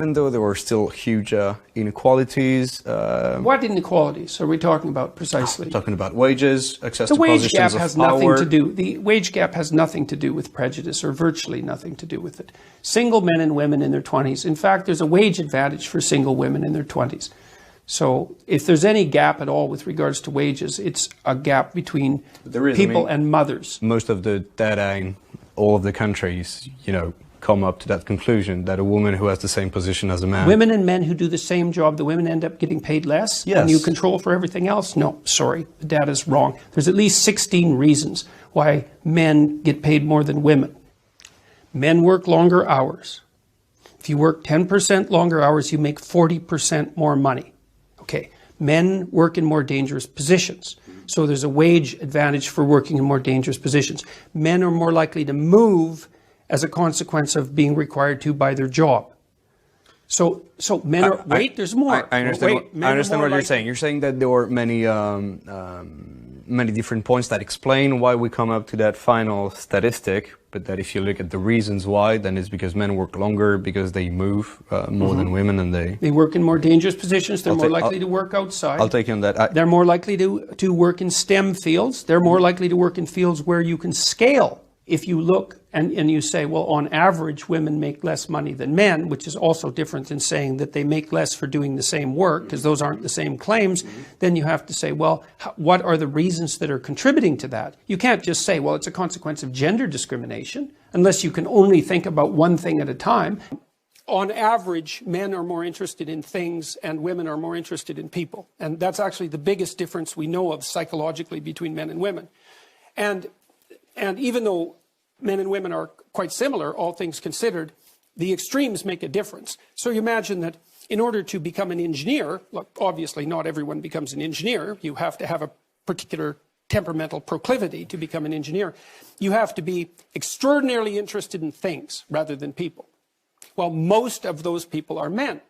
Even though there were still huge inequalities. What inequalities are we talking about precisely? Talking about wages, access the to wage positions gap of has power. nothing to do. The wage gap has nothing to do with prejudice, or virtually nothing to do with it. Single men and women in their 20s. In fact, there's a wage advantage for single women in their 20s. So if there's any gap at all with regards to wages, it's a gap between people and mothers. Most of the data in all of the countries, come up to that conclusion that a woman who has the same position as a man. Women and men who do the same job, the women end up getting paid less? Yes. And you control for everything else? No, sorry, the data's wrong. There's at least 16 reasons why men get paid more than women. Men work longer hours. If you work 10% longer hours, you make 40% more money. Okay, men work in more dangerous positions. So there's a wage advantage for working in more dangerous positions. Men are more likely to move as a consequence of being required to by their job. So men are, there's more. I understand what you're saying. You're saying that there were many different points that explain why we come up to that final statistic, but that if you look at the reasons why, then it's because men work longer, because they move more than women, and they work in more dangerous positions. They're more likely to work outside. I'll take you on that. They're more likely to work in STEM fields. They're more likely to work in fields where you can scale. If you look and you say, well, on average, women make less money than men, which is also different than saying that they make less for doing the same work, because those aren't the same claims, then you have to say, well, what are the reasons that are contributing to that? You can't just say, well, it's a consequence of gender discrimination, unless you can only think about one thing at a time. On average, men are more interested in things and women are more interested in people. And that's actually the biggest difference we know of psychologically between men and women. And even though men and women are quite similar, all things considered, the extremes make a difference. So you imagine that in order to become an engineer, look, obviously not everyone becomes an engineer. You have to have a particular temperamental proclivity to become an engineer. You have to be extraordinarily interested in things rather than people. Well, most of those people are men.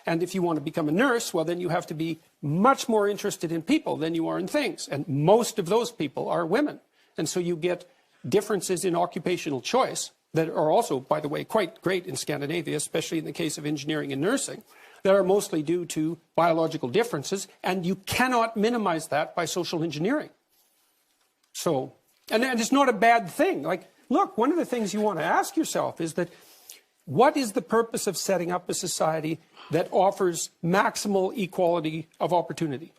And if you want to become a nurse, well, then you have to be much more interested in people than you are in things. And most of those people are women. And so you get differences in occupational choice that are also, by the way, quite great in Scandinavia, especially in the case of engineering and nursing, that are mostly due to biological differences, and you cannot minimize that by social engineering. So, and it's not a bad thing. Like, look, one of the things you want to ask yourself is that, what is the purpose of setting up a society that offers maximal equality of opportunity?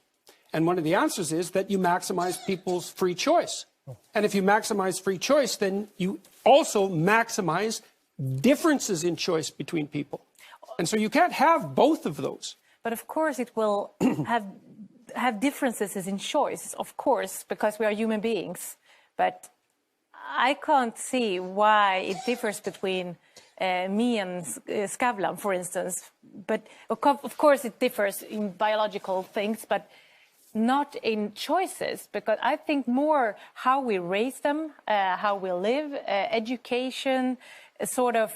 And one of the answers is that you maximize people's free choice. And if you maximize free choice, then you also maximize differences in choice between people. And so you can't have both of those. But of course it will have differences in choice, of course, because we are human beings. But I can't see why it differs between me and Skavlan, for instance. But of course it differs in biological things, but not in choices, because I think more how we raise them, how we live, education, sort of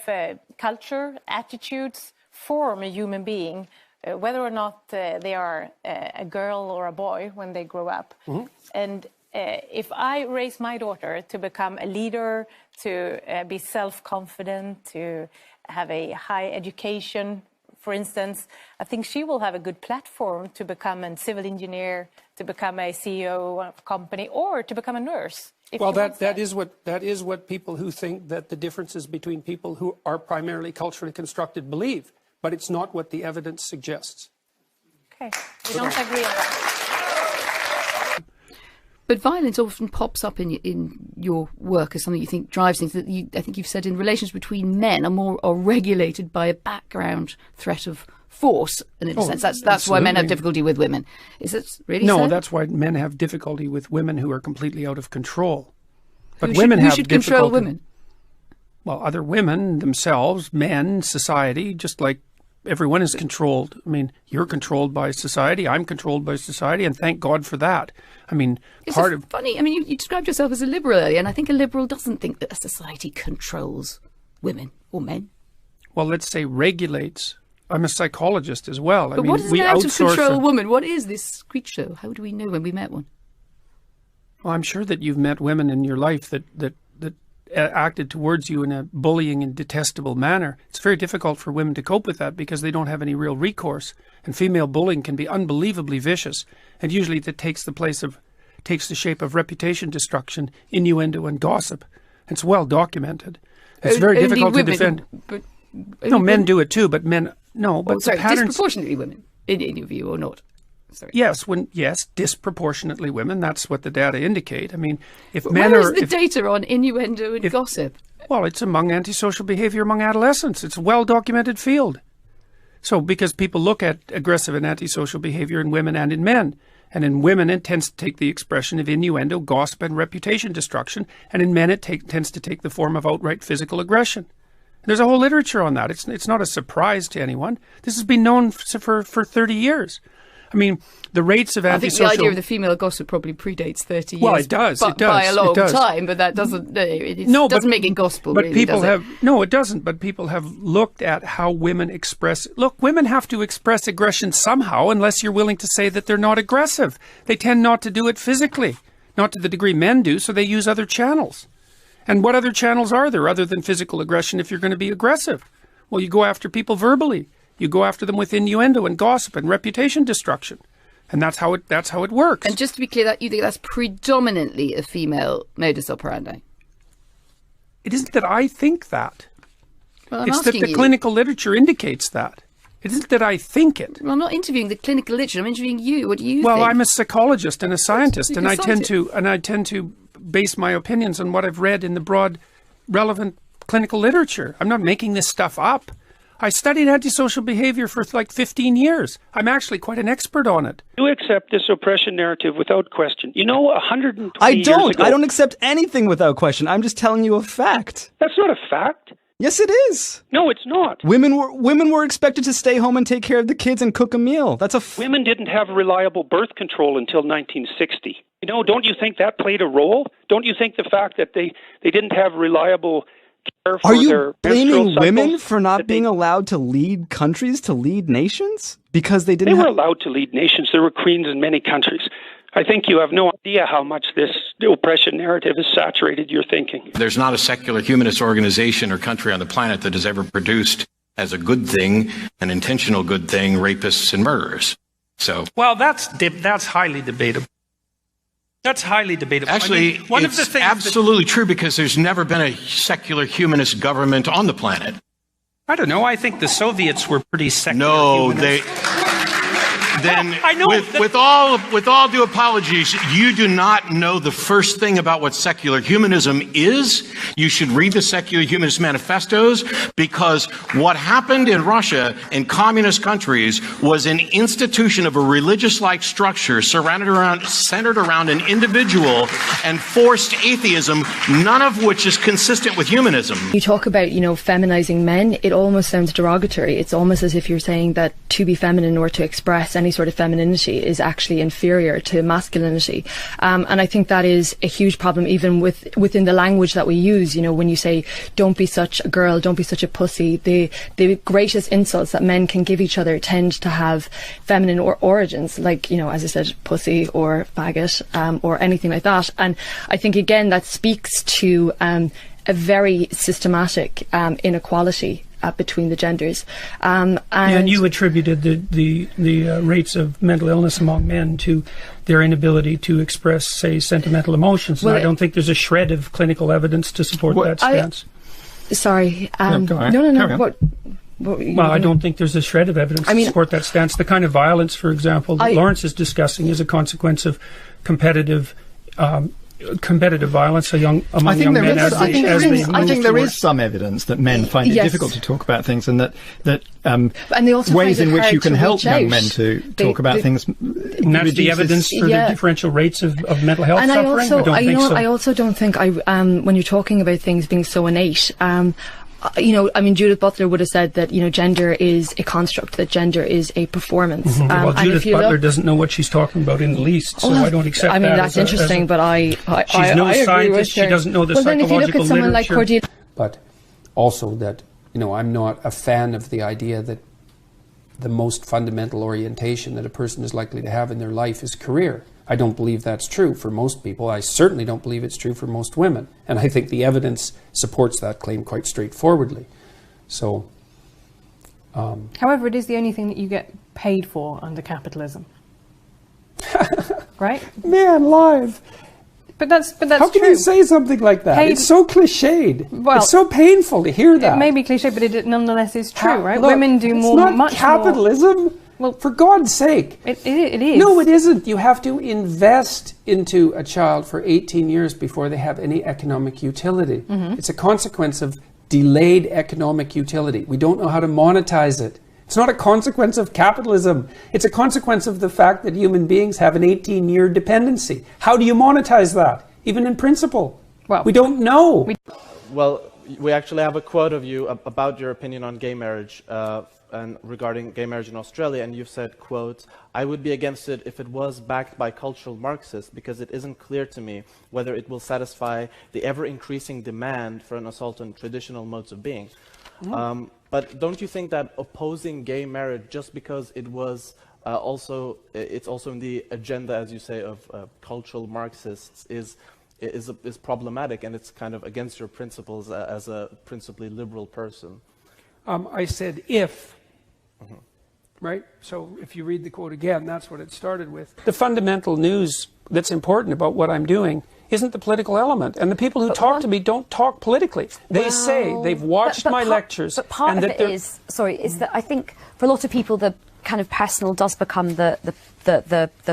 culture, attitudes form a human being, whether or not they are a girl or a boy when they grow up. Mm-hmm. And if I raise my daughter to become a leader, to be self-confident, to have a high education, for instance, I think she will have a good platform to become a civil engineer, to become a CEO of a company, or to become a nurse. Well, that is what people who think that the differences between people who are primarily culturally constructed believe, but it's not what the evidence suggests. Okay, we don't agree on that. But violence often pops up in your work as something you think drives things. That I think you've said in relations between men are regulated by a background threat of force, and in a sense that's why men have difficulty with women. Is it really so? No, that's why men have difficulty with women who are completely out of control. But who should control women? Well, other women themselves, men, society, just like everyone is controlled. I mean, you're controlled by society, I'm controlled by society, and thank God for that. I mean, funny. I mean, you described yourself as a liberal earlier, and I think a liberal doesn't think that a society controls women or men. Well, let's say regulates. I'm a psychologist as well. But what is it out to control a woman? What is this creature? How do we know when we met one? Well, I'm sure that you've met women in your life that acted towards you in a bullying and detestable manner, it's very difficult for women to cope with that because they don't have any real recourse. And female bullying can be unbelievably vicious, and usually that takes the shape of reputation destruction, innuendo, and gossip. It's well documented. It's very difficult to defend. No, men do it too, but men no. But sorry, the patterns, disproportionately women, in your view, or not? Sorry. Yes, disproportionately women. That's what the data indicate. I mean, if men Where is the data on innuendo and gossip? Well, it's among antisocial behavior among adolescents. It's a well-documented field. So, because people look at aggressive and antisocial behavior in women and in men, and in women it tends to take the expression of innuendo, gossip, and reputation destruction, and in men it tends to take the form of outright physical aggression. There's a whole literature on that. It's not a surprise to anyone. This has been known for 30 years. I mean, the rates of antisocial... I think the idea of the female gossip probably predates 30 years. Well, it does. By a long time, but that doesn't make it gospel, but really, people does it? No, it doesn't. But people have looked at how women express... Look, women have to express aggression somehow unless you're willing to say that they're not aggressive. They tend not to do it physically, not to the degree men do, so they use other channels. And what other channels are there other than physical aggression if you're going to be aggressive? Well, you go after people verbally. You go after them with innuendo and gossip and reputation destruction. And that's how it works. And just to be clear, that you think that's predominantly a female modus operandi? It isn't that I think that. Well, it's that the clinical literature indicates that. It isn't that I think it. Well, I'm not interviewing the clinical literature. I'm interviewing you. What do you think? Well, I'm a psychologist and a scientist, and I tend scientist. to base my opinions on what I've read in the broad, relevant clinical literature. I'm not making this stuff up. I studied antisocial behavior for like 15 years. I'm actually quite an expert on it. You accept this oppression narrative without question. You know, 120 I years don't. ago... I don't accept anything without question. I'm just telling you a fact. That's not a fact. Yes, it is. No, it's not. Women were expected to stay home and take care of the kids and cook a meal. That's a Women didn't have reliable birth control until 1960. You know, don't you think that played a role? Don't you think the fact that they didn't have reliable care for Are you their blaming women cycles, for not being allowed to lead countries, to lead nations? Because they didn't They were allowed to lead nations. There were queens in many countries. I think you have no idea how much this oppression narrative has saturated your thinking. There's not a secular humanist organization or country on the planet that has ever produced as a good thing, an intentional good thing, rapists and murderers. So, well, that's highly debatable. That's highly debatable. Actually, I mean, it's absolutely true because there's never been a secular humanist government on the planet. I don't know. I think the Soviets were pretty secular. No, humanists. Then, I know with all due apologies, you do not know the first thing about what secular humanism is. You should read the secular humanist manifestos, because what happened in Russia and communist countries was an institution of a religious-like structure centered around an individual and forced atheism, none of which is consistent with humanism. You talk about, feminizing men. It almost sounds derogatory. It's almost as if you're saying that to be feminine or to express any sort of femininity is actually inferior to masculinity. And I think that is a huge problem even within the language that we use. When you say, don't be such a girl, don't be such a pussy, the greatest insults that men can give each other tend to have feminine origins, like, as I said, pussy or faggot, or anything like that. And I think, again, that speaks to a very systematic inequality between the genders. And you attributed the rates of mental illness among men to their inability to express, say, sentimental emotions. Well, and I don't think there's a shred of clinical evidence to support that stance. No. Well, I don't think there's a shred of evidence to support that stance. The kind of violence, for example, that Lawrence is discussing is a consequence of competitive violence among young men as they move I think there towards. is some evidence that men find it difficult to talk about things, and that and they also ways in which you can help young men to talk about things. And that's the evidence for the differential rates of mental health suffering. I also don't think when you're talking about things being so innate. Judith Butler would have said that, gender is a construct, that gender is a performance. Well, Judith Butler doesn't know what she's talking about in the least, so I don't accept that. That's interesting, but she's no scientist, she doesn't know the psychological then if you look at someone like Cordelia... But also that, I'm not a fan of the idea that the most fundamental orientation that a person is likely to have in their life is career. I don't believe that's true for most people. I certainly don't believe it's true for most women. And I think the evidence supports that claim quite straightforwardly. So, however, it is the only thing that you get paid for under capitalism. Right? Man, live. But that's How can true. you say something like that? It's so cliched. Well, it's so painful to hear that. It may be cliche, but it nonetheless is true, right? Look, Women do more, it's not much capitalism. more. Well, for God's sake. It is. No, it isn't. You have to invest into a child for 18 years before they have any economic utility. It's a consequence of delayed economic utility. We don't know how to monetize it. It's not a consequence of capitalism. It's a consequence of the fact that human beings have an 18-year dependency. How do you monetize that, even in principle? Well, we don't know. Well, we actually have a quote of you about your opinion on gay marriage and regarding gay marriage in Australia, and you've said, quote, "I would be against it if it was backed by cultural Marxists because it isn't clear to me whether it will satisfy the ever-increasing demand for an assault on traditional modes of being." But don't you think that opposing gay marriage just because it was it's also in the agenda, as you say, of cultural Marxists is problematic, and it's kind of against your principles as a principally liberal person? I said if. Right? So if you read the quote again, that's what it started with. The fundamental news that's important about what I'm doing isn't the political element. And the people who talk to me don't talk politically. They say they've watched my lectures. But part of it is that I think for a lot of people the kind of personal does become the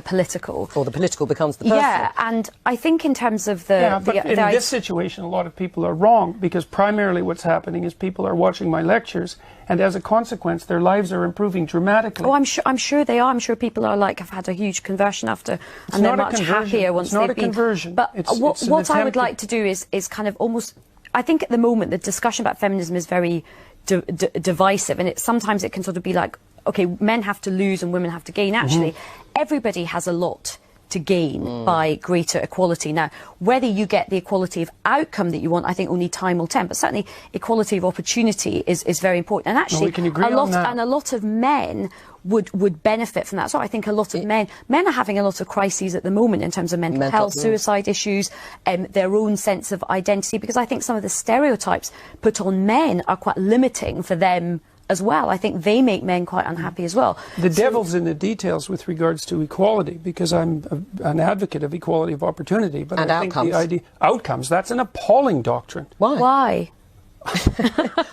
political. Or the political becomes the personal. Yeah, and I think in terms of the... Yeah, but in this situation, a lot of people are wrong, because primarily what's happening is people are watching my lectures, and as a consequence, their lives are improving dramatically. Oh, I'm sure they are. I'm sure people are like, have had a huge conversion after, and they're much happier once they've been... It's not a conversion. But what I would like to do is kind of almost... I think at the moment, the discussion about feminism is very divisive, and sometimes it can sort of be like, okay, men have to lose and women have to gain. Actually, everybody has a lot to gain by greater equality. Now, whether you get the equality of outcome that you want, I think only time will tell. But certainly, equality of opportunity is very important. And actually, a lot of men would benefit from that. So I think a lot of men are having a lot of crises at the moment in terms of mental health, suicide issues, their own sense of identity, because I think some of the stereotypes put on men are quite limiting for them as well. I think they make men quite unhappy as well. The devil's in the details with regards to equality, because I'm an advocate of equality of opportunity. But I think the idea outcomes, that's an appalling doctrine. Why?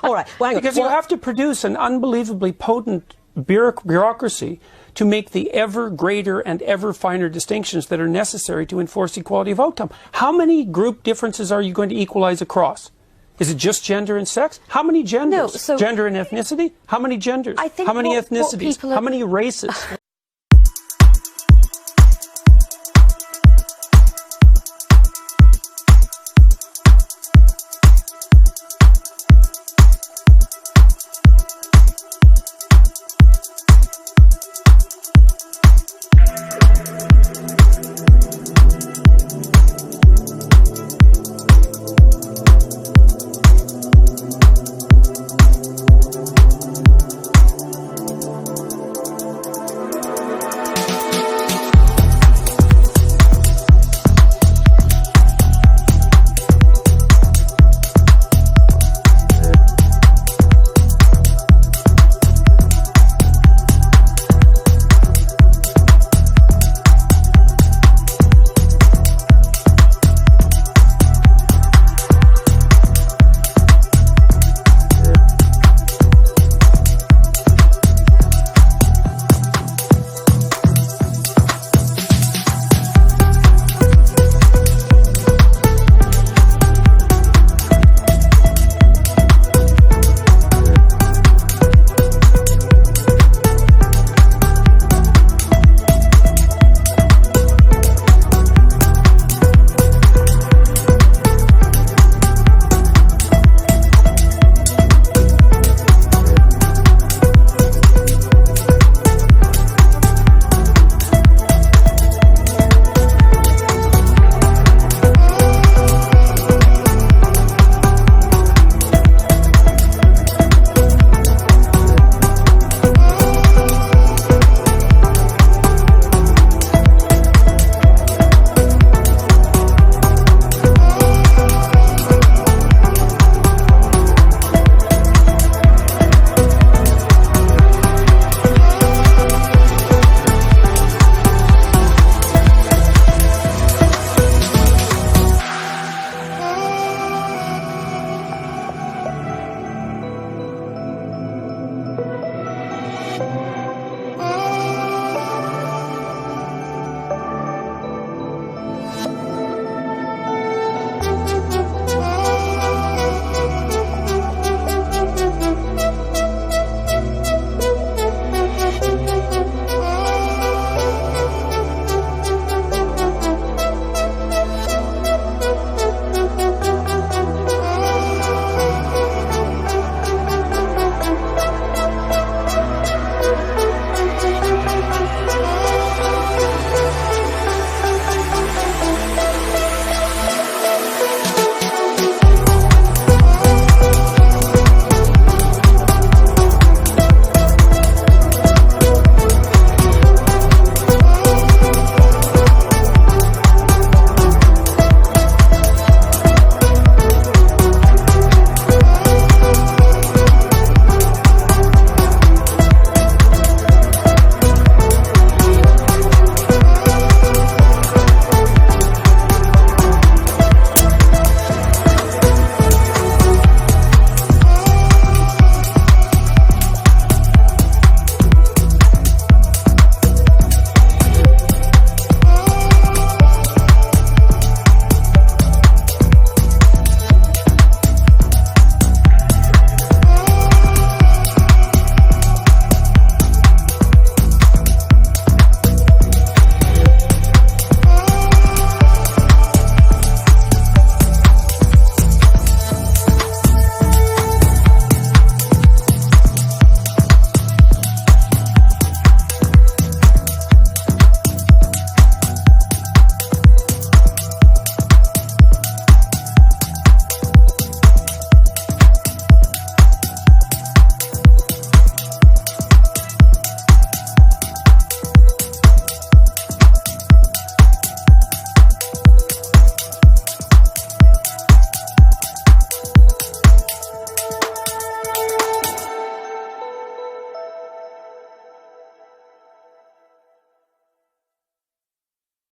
All right. Well, because you have to produce an unbelievably potent bureaucracy to make the ever greater and ever finer distinctions that are necessary to enforce equality of outcome. How many group differences are you going to equalize across? Is it just gender and sex? How many genders? No, gender and ethnicity? How many genders? How many ethnicities? How many races?